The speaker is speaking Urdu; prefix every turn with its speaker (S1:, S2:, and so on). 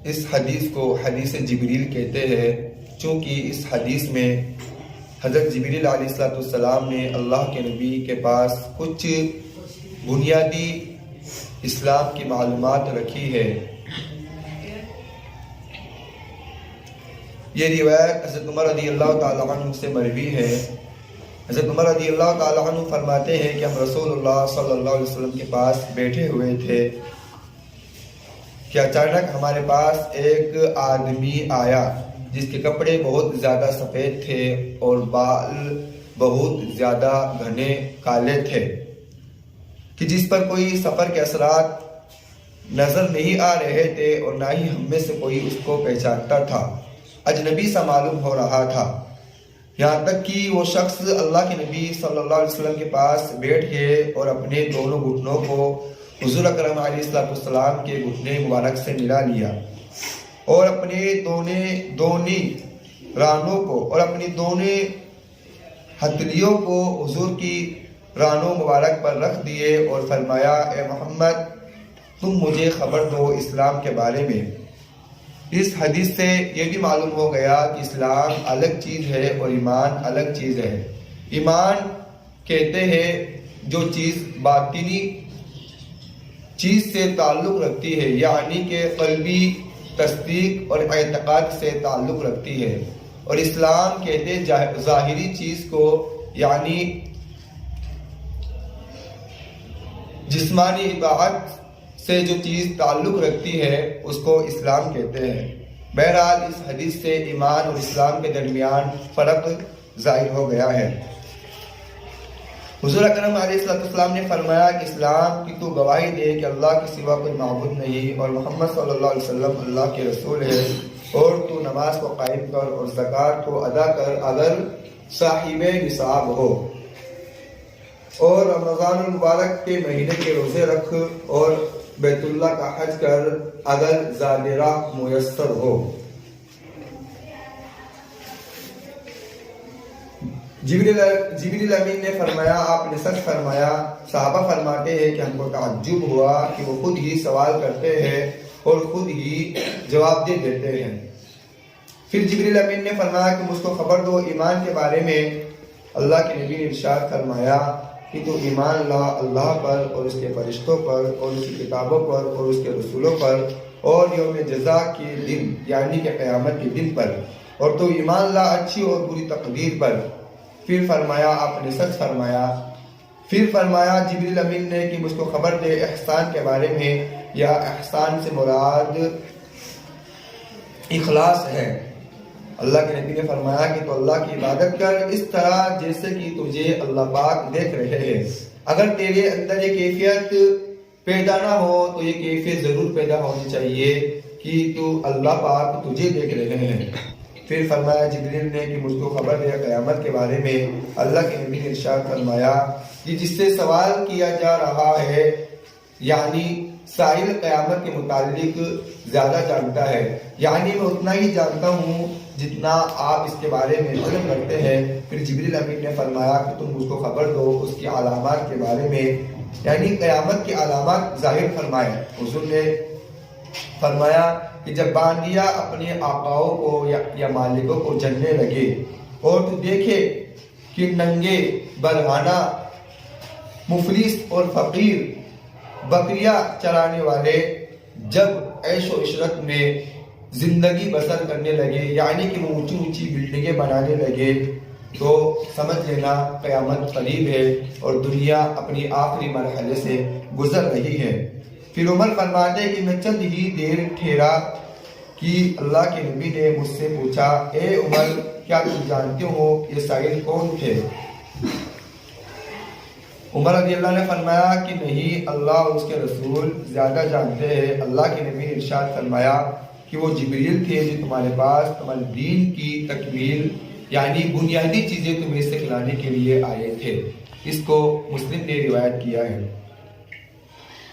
S1: اس حدیث کو حدیث جبریل کہتے ہیں، چونکہ اس حدیث میں حضرت جبریل علیہ السلام نے اللہ کے نبی کے پاس کچھ بنیادی اسلام کی معلومات رکھی ہے۔ یہ روایت حضرت عمر رضی اللہ تعالیٰ عنہ سے مروی ہے۔ حضرت عمر رضی اللہ تعالیٰ عنہ فرماتے ہیں کہ ہم رسول اللہ صلی اللہ علیہ وسلم کے پاس بیٹھے ہوئے تھے کہ اچانک ہمارے پاس ایک آدمی آیا جس کے کپڑے بہت زیادہ سفید تھے اور بال بہت زیادہ گھنے کالے تھے، کہ جس پر کوئی سفر کے اثرات نظر نہیں آ رہے تھے اور نہ ہی ہم میں سے کوئی اس کو پہچانتا تھا، اجنبی سا معلوم ہو رہا تھا۔ یہاں تک کہ وہ شخص اللہ کے نبی صلی اللہ علیہ وسلم کے پاس بیٹھ گئے اور اپنے دونوں گھٹنوں کو حضور اکرم علیہ السلام کے گھٹنے مبارک سے ملا لیا اور اپنے دونوں رانوں کو اور اپنی دونوں ہتھیلیوں کو حضور کی رانوں مبارک پر رکھ دیے اور فرمایا، اے محمد تم مجھے خبر دو اسلام کے بارے میں۔ اس حدیث سے یہ بھی معلوم ہو گیا کہ اسلام الگ چیز ہے اور ایمان الگ چیز ہے۔ ایمان کہتے ہیں جو چیز باطنی چیز سے تعلق رکھتی ہے، یعنی کہ قلبی تصدیق اور اعتقاد سے تعلق رکھتی ہے، اور اسلام کہتے ہیں ظاہری چیز کو، یعنی جسمانی اطاعت سے جو چیز تعلق رکھتی ہے اس کو اسلام کہتے ہیں۔ بہرحال اس حدیث سے ایمان اور اسلام کے درمیان فرق ظاہر ہو گیا ہے۔ حضور اکرم علیہ السلام نے فرمایا کہ اسلام کی تو گواہی دے کہ اللہ کے سوا کوئی معبود نہیں اور محمد صلی اللہ علیہ وسلم اللہ کے رسول ہے، اور تو نماز کو قائم کر اور زکوٰۃ کو ادا کر اگر صاحب نصاب ہو، اور رمضان المبارک کے مہینے کے روزے رکھ اور بیت اللہ کا حج کر اگر زادرہ میسر ہو۔ جبریل امین نے فرمایا، آپ نے سچ فرمایا۔ صحابہ فرماتے ہیں کہ ہم کو تعجب ہوا کہ وہ خود ہی سوال کرتے ہیں اور خود ہی جواب دے دیتے ہیں۔ پھر جبریل امین نے فرمایا کہ مجھ کو خبر دو ایمان کے بارے میں۔ اللہ کے نبی نے ارشاد فرمایا کہ تو ایمان لا اللہ پر اور اس کے فرشتوں پر اور اس کی کتابوں پر اور اس کے رسولوں پر اور یوم جزا کے دن یعنی کہ قیامت کے دن پر، اور تو ایمان لا اچھی اور بری تقدیر پر۔ پھر فرمایا، آپ نے سچ فرمایا۔ پھر فرمایا جبریل امین نے کہ مجھ کو خبر دے احسان کے بارے میں، یا احسان سے مراد اخلاص ہے۔ اللہ کے نبی نے فرمایا کہ تو اللہ کی عبادت کر اس طرح جیسے کہ تجھے اللہ پاک دیکھ رہے ہیں۔ اگر تیرے اندر یہ کیفیت پیدا نہ ہو تو یہ کیفیت ضرور پیدا ہونی چاہیے کہ تو اللہ پاک تجھے دیکھ رہے ہیں۔ پھر فرمایا جبریل نے کہ مجھ کو خبر دیا قیامت کے بارے میں۔ اللہ کے نبی نے ارشاد فرمایا کہ جس سے سوال کیا جا رہا ہے، یعنی سائل قیامت کے متعلق زیادہ جانتا ہے، یعنی میں اتنا ہی جانتا ہوں جتنا آپ اس کے بارے میں علم رکھتے ہیں۔ پھر جبریل امین نے فرمایا کہ تم مجھ کو خبر دو اس کی علامات کے بارے میں، یعنی قیامت کی علامات ظاہر فرمائے۔ حضور نے فرمایا کہ جب باندیا اپنے آقاؤں کو یا مالکوں کو جننے لگے اور تو دیکھے کہ ننگے برہنہ مفلس اور فقیر بکریاں چرانے والے جب عیش و عشرت میں زندگی بسر کرنے لگے، یعنی کہ وہ اونچی اونچی بلڈنگیں بنانے لگے، تو سمجھ لینا قیامت قریب ہے اور دنیا اپنی آخری مرحلے سے گزر رہی ہے۔ پھر عمر فرماتے کہ میں چند ہی دیر ٹھہرا کہ اللہ کے نبی نے مجھ سے پوچھا، اے عمر کیا تم جانتے ہو یہ سائل کون تھے؟ عمر رضی اللہ نے فرمایا کہ نہیں، اللہ اور اس کے رسول زیادہ جانتے ہیں۔ اللہ کے نبی نے ارشاد فرمایا کہ وہ جبریل تھے جو تمہارے پاس تمہارے دین کی تکمیل یعنی بنیادی چیزیں تمہیں سکھلانے کے لیے آئے تھے۔ اس کو مسلم نے روایت کیا ہے۔